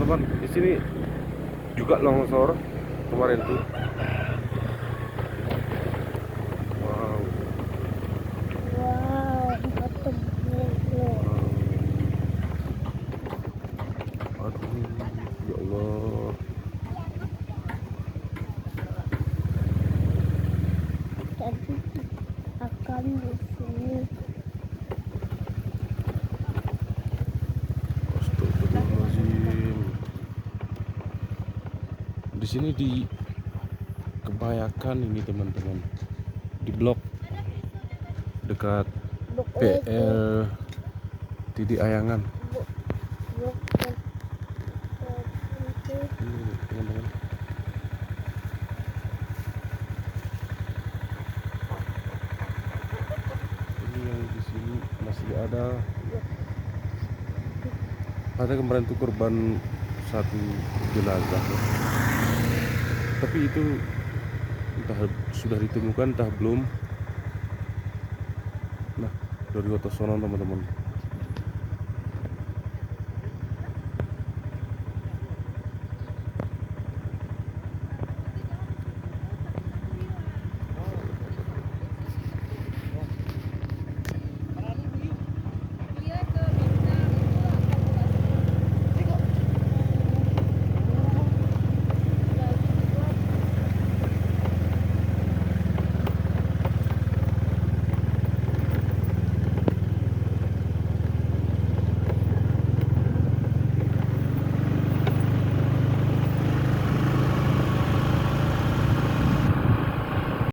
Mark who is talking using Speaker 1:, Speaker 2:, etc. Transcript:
Speaker 1: teman-teman. Di sini juga longsor kemarin tuh. Wow.
Speaker 2: Wow, betul.
Speaker 1: Aduh, ya Allah.
Speaker 2: Jadi akan di sini.
Speaker 1: Astagfirullahaladzim. Di sini kebanyakan ini teman-teman di blok dekat PL Tidi Ayangan. Ini teman-teman. Ini yang di sini masih ada kemarin tuh korban satu jenazah. Tapi itu entah sudah ditemukan entah belum. Nah, dari Wotosono teman-teman.